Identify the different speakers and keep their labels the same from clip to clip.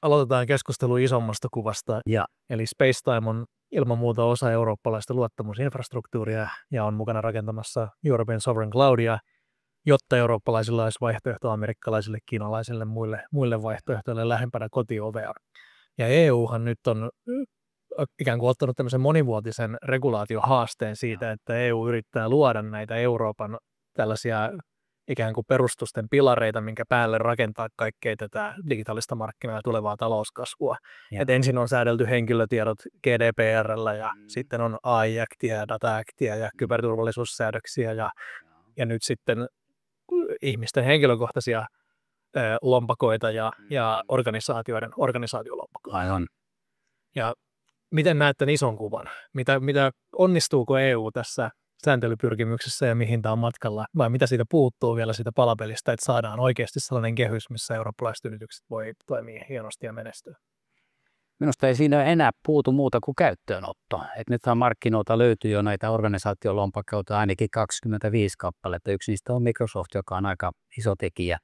Speaker 1: aloitetaan keskustelu isommasta kuvasta. Eli Spacetime on ilman muuta osa eurooppalaista luottamusinfrastruktuuria ja on mukana rakentamassa European Sovereign Cloudia, jotta eurooppalaisilla olisi vaihtoehto amerikkalaisille, kiinalaisille, muille vaihtoehtoille lähempänä kotiovea. Ja EUhan nyt on ikään kuin ottanut tämmöisen monivuotisen regulaatiohaasteen siitä, että EU yrittää luoda näitä Euroopan tällaisia ikään kuin perustusten pilareita, minkä päälle rakentaa kaikkea tätä digitaalista markkinaa ja tulevaa talouskasvua. Et ensin on säädelty henkilötiedot GDPR:llä ja sitten on AI-aktia ja Data-aktia ja kyberturvallisuussäädöksiä ja nyt sitten ihmisten henkilökohtaisia lompakoita ja organisaatiolompakoita.
Speaker 2: Aivan.
Speaker 1: Ja miten näet tämän ison kuvan? Onnistuuko EU tässä sääntelypyrkimyksessä ja mihin tämä on matkalla? Vai mitä siitä puuttuu vielä siitä palapelistä, että saadaan oikeasti sellainen kehys, missä eurooppalaiset yritykset voi toimia hienosti ja menestyä?
Speaker 2: Minusta ei siinä enää puutu muuta kuin käyttöönotto. Nythän markkinoilta löytyy jo näitä organisaatiolompakoita ainakin 25 kappaletta. Yksi niistä on Microsoft, joka on aika iso tekijä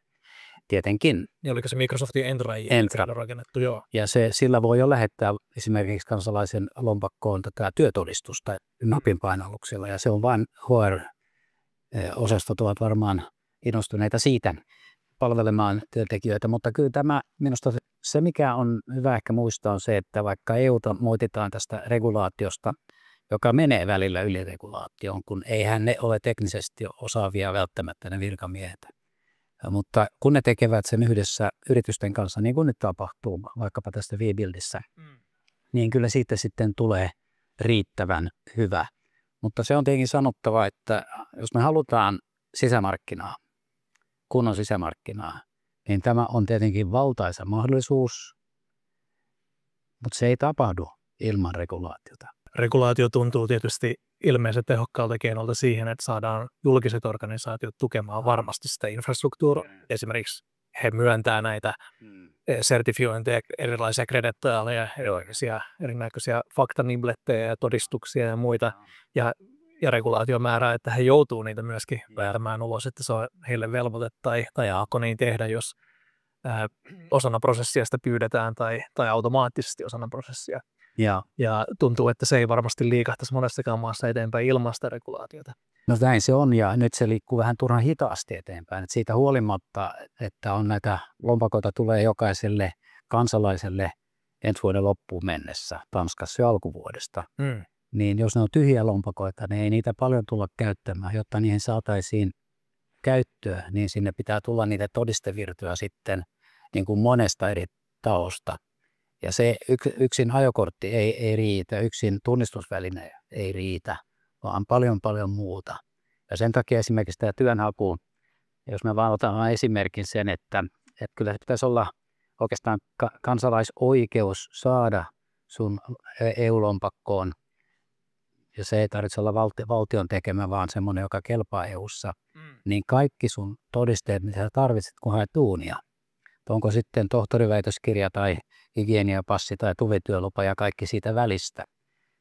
Speaker 2: tietenkin.
Speaker 1: Ja oliko se Microsoftin Entra rakennettu? Joo.
Speaker 2: Ja sillä voi jo lähettää esimerkiksi kansalaisen lompakkoon tätä työtodistusta napin painalluksella. Ja se on vain HR-osastot ovat varmaan innostuneita siitä palvelemaan työntekijöitä, mutta kyllä minusta se, mikä on hyvä ehkä muistaa, on se, että vaikka EUta moititaan tästä regulaatiosta, joka menee välillä yliregulaatioon, kun eihän ne ole teknisesti osaavia välttämättä ne virkamiehet. Mutta kun ne tekevät sen yhdessä yritysten kanssa, niin kuin nyt tapahtuu vaikkapa tästä V-Buildissä, niin kyllä siitä sitten tulee riittävän hyvä. Mutta se on tietenkin sanottava, että jos me halutaan sisämarkkinaa, kunnon sisämarkkinaa, niin tämä on tietenkin valtaisa mahdollisuus, mutta se ei tapahdu ilman regulaatiota.
Speaker 1: Regulaatio tuntuu tietysti ilmeisen tehokkaalta keinolta siihen, että saadaan julkiset organisaatiot tukemaan varmasti sitä infrastruktuuria. Esimerkiksi he myöntää näitä sertifiointeja, erilaisia kredettaaleja, erinäköisiä faktanibletteja ja todistuksia ja muita. Ja regulaatio määrää, että he joutuu niitä myöskin väärmään ulos, että se on heille velvoite tai alko niin tehdä, jos osana prosessia sitä pyydetään tai automaattisesti osana prosessia. Ja tuntuu, että se ei varmasti liikahtaisi monessakaan maassa eteenpäin ilman sitä regulaatiota.
Speaker 2: No näin se on, ja nyt se liikkuu vähän turhan hitaasti eteenpäin. Että siitä huolimatta, että on näitä lompakoita tulee jokaiselle kansalaiselle ensi vuoden loppuun mennessä, Tanskassa jo alkuvuodesta, niin jos ne on tyhjiä lompakoita, niin ei niitä paljon tulla käyttämään. Jotta niihin saataisiin käyttöä, niin sinne pitää tulla niitä todistevirtoja sitten niin kuin monesta eri tahosta. Ja se yksin ajokortti ei riitä, yksin tunnistusväline ei riitä, vaan paljon muuta. Ja sen takia esimerkiksi tämä työnhaku, jos me vaan otamme esimerkin sen, että kyllä se pitäisi olla oikeastaan kansalaisoikeus saada sun EU-lompakkoon, ja se ei tarvitse olla valtion tekemä, vaan semmoinen, joka kelpaa EU:ssa, niin kaikki sun todisteet, mitä sä tarvitset, kun haet duunia. Onko sitten tohtoriväitöskirja tai hygieniapassi tai tuvityölupa ja kaikki siitä välistä,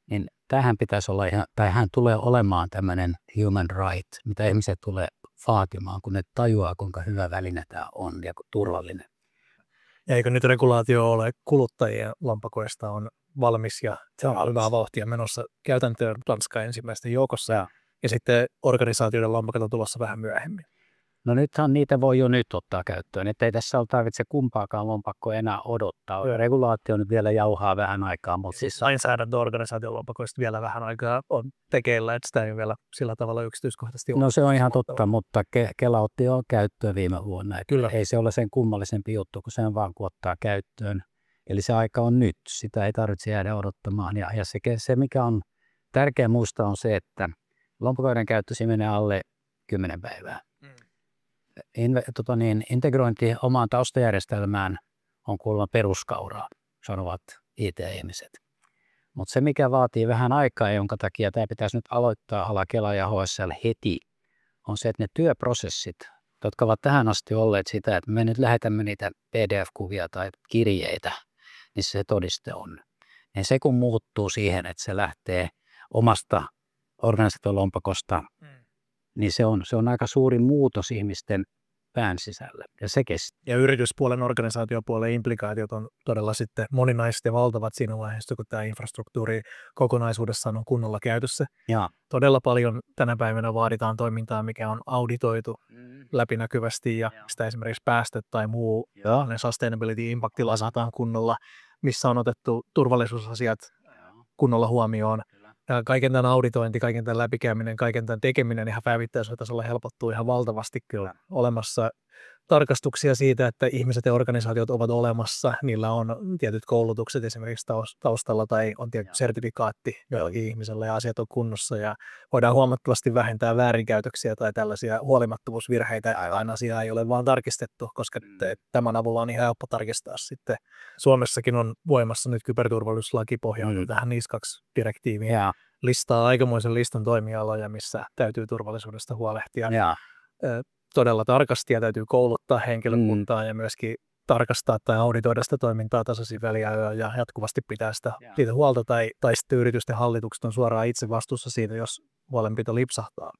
Speaker 2: niin tähän pitäisi olla hän tulee olemaan tämmöinen human right, mitä ihmiset tulee vaatimaan, kun ne tajuaa, kuinka hyvä väline tämä on ja turvallinen.
Speaker 1: Ja eikö nyt regulaatio ole kuluttajien lompakoista on valmis ja se on hyvää vauhtia menossa käytäntöön Tanskan ensimmäisten joukossa ja sitten organisaatioiden lompakot on tulossa vähän myöhemmin.
Speaker 2: No nythän niitä voi jo nyt ottaa käyttöön, että ei tässä tarvitse kumpaakaan lompakkoa enää odottaa. Regulaatio nyt vielä jauhaa vähän aikaa, mutta
Speaker 1: siis lainsäädäntöorganisaation lompakoista vielä vähän aikaa on tekeillä, että sitä ei vielä sillä tavalla yksityiskohtaisesti ole.
Speaker 2: No se on ihan totta, mutta Kela otti jo käyttöön viime vuonna. Kyllä. Ei se ole sen kummallisempi juttu, kun sen vaan kun ottaa käyttöön. Eli se aika on nyt, sitä ei tarvitse jäädä odottamaan. Ja se mikä on tärkeä muistaa on se, että lompakoiden käyttö menee alle 10 päivää. Integrointi omaan taustajärjestelmään on kuulemma peruskauraa, sanovat IT-ihmiset. Mutta se, mikä vaatii vähän aikaa, jonka takia tämä pitäisi nyt aloittaa ala Kela ja HSL heti, on se, että ne työprosessit, jotka ovat tähän asti olleet sitä, että me nyt lähetämme niitä PDF-kuvia tai kirjeitä, niin se todiste on. Ja se kun muuttuu siihen, että se lähtee omasta organisaatiolompakosta, niin se on aika suuri muutos ihmisten pään sisälle. Ja se kesti.
Speaker 1: Ja yrityspuolen, organisaatiopuolen implikaatiot on todella sitten moninaiset ja valtavat siinä vaiheessa, kun tämä infrastruktuuri kokonaisuudessaan on kunnolla käytössä.
Speaker 2: Ja.
Speaker 1: Todella paljon tänä päivänä vaaditaan toimintaa, mikä on auditoitu läpinäkyvästi ja sitä esimerkiksi päästöt tai muu sustainability impacti lasataan kunnolla, missä on otettu turvallisuusasiat kunnolla huomioon. Ja kaiken tämän auditointi, kaiken tämän läpikäyminen, kaiken tämän tekeminen ihan päivittäisellä tasolla helpottuu ihan valtavasti kyllä. Olemassa tarkastuksia siitä, että ihmiset ja organisaatiot ovat olemassa, niillä on tietyt koulutukset esimerkiksi taustalla tai on tietty sertifikaatti jollakin ihmisellä ja asiat on kunnossa ja voidaan huomattavasti vähentää väärinkäytöksiä tai tällaisia huolimattomuusvirheitä. Aina asiaa ei ole vaan tarkistettu, koska tämän avulla on ihan helppo tarkistaa sitten. Suomessakin on voimassa nyt kyberturvallisuuslaki pohjautuen tähän NIS2-direktiiviin. Listaa aikamoisen listan toimialoja, missä täytyy turvallisuudesta huolehtia. Todella tarkasti ja täytyy kouluttaa henkilökuntaa ja myöskin tarkastaa tai auditoida sitä toimintaa tasaisin väliajoin ja jatkuvasti pitää sitä huolta tai sitten yritysten hallitukset on suoraan itse vastuussa siitä, jos huolenpito lipsahtaa.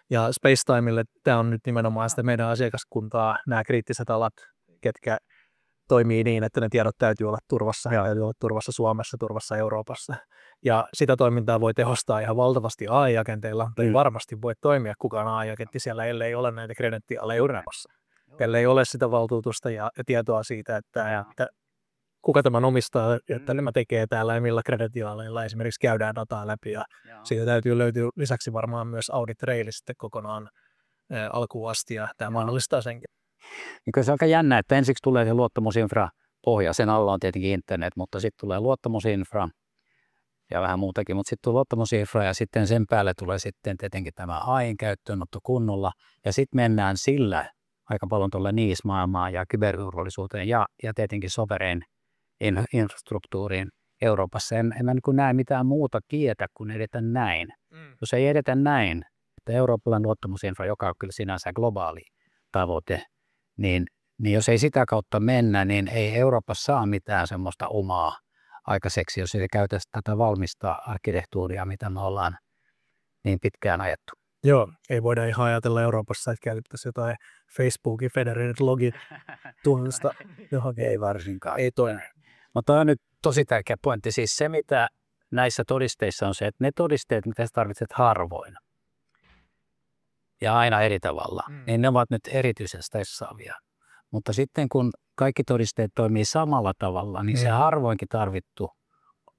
Speaker 1: Ja Spacetimelle tämä on nyt nimenomaan sitä meidän asiakaskuntaa, nämä kriittiset alat, ketkä toimii niin, että ne tiedot täytyy olla turvassa ja täytyy olla turvassa Suomessa, turvassa Euroopassa. Ja sitä toimintaa voi tehostaa ihan valtavasti AI-agenteilla, mutta ei varmasti voi toimia kukaan AI-agentti siellä, ellei ole näitä kredentiaaleja olemassa. Ellei ole sitä valtuutusta ja tietoa siitä, että kuka tämän omistaa, että nämä tekee täällä ja millä kredentiaaleilla esimerkiksi käydään dataa läpi. Ja siitä täytyy löytyä lisäksi varmaan myös audit-traili sitten kokonaan alkuun asti ja tämä mahdollistaa senkin.
Speaker 2: Niin se on aika jännä, että ensiksi tulee se luottamusinfra pohja, sen alla on tietenkin internet, mutta sitten tulee luottamusinfra ja vähän muutakin, mutta sitten tulee luottamusinfra ja sitten sen päälle tulee sitten tietenkin tämä AI:n käyttöönotto kunnolla ja sitten mennään sillä aika paljon tuolle NIS-maailmaan ja kyberturvallisuuteen ja tietenkin sovereign infrastruktuuriin Euroopassa. En niin näe mitään muuta tietä kuin edetä näin. Jos ei edetä näin, että eurooppalainen luottamusinfra, joka on kyllä sinänsä globaali tavoite, niin jos ei sitä kautta mennä, niin ei Euroopassa saa mitään semmoista omaa aikaiseksi, jos ei käytä tätä valmista arkkitehtuuria, mitä me ollaan niin pitkään ajettu.
Speaker 1: Joo, ei voida ihan ajatella Euroopassa, että käytettäisiin jotain Facebookin federated login tunnusta johonkin.
Speaker 2: Ei varsinkaan. Ei toinen. Mutta tämä on nyt tosi tärkeä pointti. Siis se, mitä näissä todisteissa on se, että ne todisteet, mitä sä tarvitset harvoin ja aina eri tavalla, niin ne ovat nyt erityisen stressaavia. Mutta sitten kun kaikki todisteet toimii samalla tavalla, niin se harvoinkin tarvittu,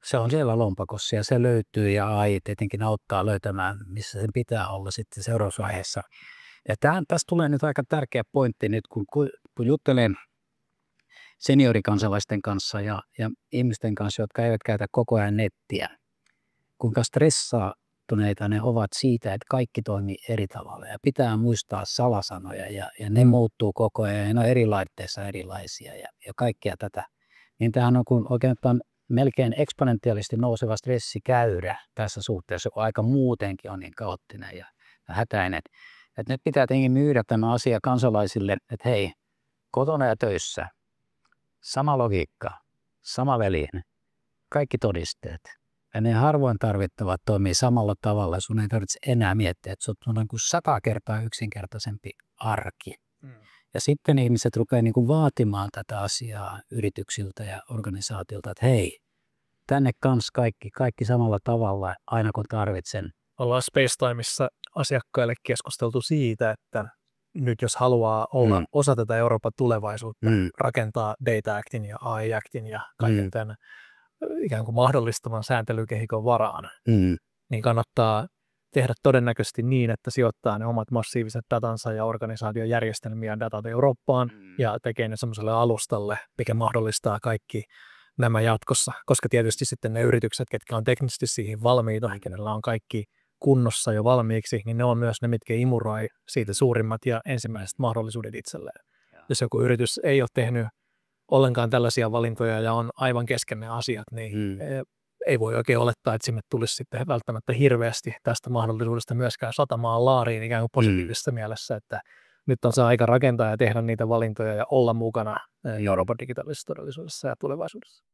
Speaker 2: se on siellä lompakossa ja se löytyy ja AI tietenkin auttaa löytämään, missä sen pitää olla sitten seurausvaiheessa. Ja tässä tulee nyt aika tärkeä pointti nyt, kun juttelen seniorikansalaisten kanssa ja ihmisten kanssa, jotka eivät käytä koko ajan nettiä, kuinka stressaantuneita ne ovat siitä, että kaikki toimii eri tavalla ja pitää muistaa salasanoja ja ne muuttuu koko ajan ja ne on eri laitteissa erilaisia ja kaikkea tätä. Niin tämähän on kun oikeastaan melkein eksponentiaalisesti nouseva stressikäyrä tässä suhteessa, kun aika muutenkin on niin kaoottinen ja hätäinen. Että nyt pitää tietenkin myydä tämä asia kansalaisille, että hei, kotona ja töissä, sama logiikka, sama väline, kaikki todisteet. Ja ne harvoin tarvittavat toimii samalla tavalla. Sun ei tarvitse enää miettiä, että se on niin kuin 100 kertaa yksinkertaisempi arki. Ja sitten ihmiset rupeaa niin kuin vaatimaan tätä asiaa yrityksiltä ja organisaatiolta, että hei, tänne kanssa kaikki samalla tavalla aina kun tarvitsen.
Speaker 1: Ollaan Spacetimeissa asiakkaille keskusteltu siitä, että nyt jos haluaa olla osa tätä Euroopan tulevaisuutta, rakentaa Data Actin ja AI Actin ja kaiken tämän ikään kuin mahdollistavan sääntelykehikon varaan, niin kannattaa tehdä todennäköisesti niin, että sijoittaa ne omat massiiviset datansa ja organisaation järjestelmiä datat Eurooppaan ja tekee ne semmoiselle alustalle, mikä mahdollistaa kaikki nämä jatkossa, koska tietysti sitten ne yritykset, ketkä on teknisesti siihen valmiita, kenellä on kaikki kunnossa jo valmiiksi, niin ne on myös ne, mitkä imuroi siitä suurimmat ja ensimmäiset mahdollisuudet itselleen. Jos joku yritys ei ole tehnyt ollenkaan tällaisia valintoja ja on aivan kesken ne asiat, niin ei voi oikein olettaa, että sinne tulisi sitten välttämättä hirveästi tästä mahdollisuudesta myöskään satamaan laariin ikään kuin positiivisessa mielessä, että nyt on se aika rakentaa ja tehdä niitä valintoja ja olla mukana Euroopan digitaalisessa todellisuudessa ja tulevaisuudessa.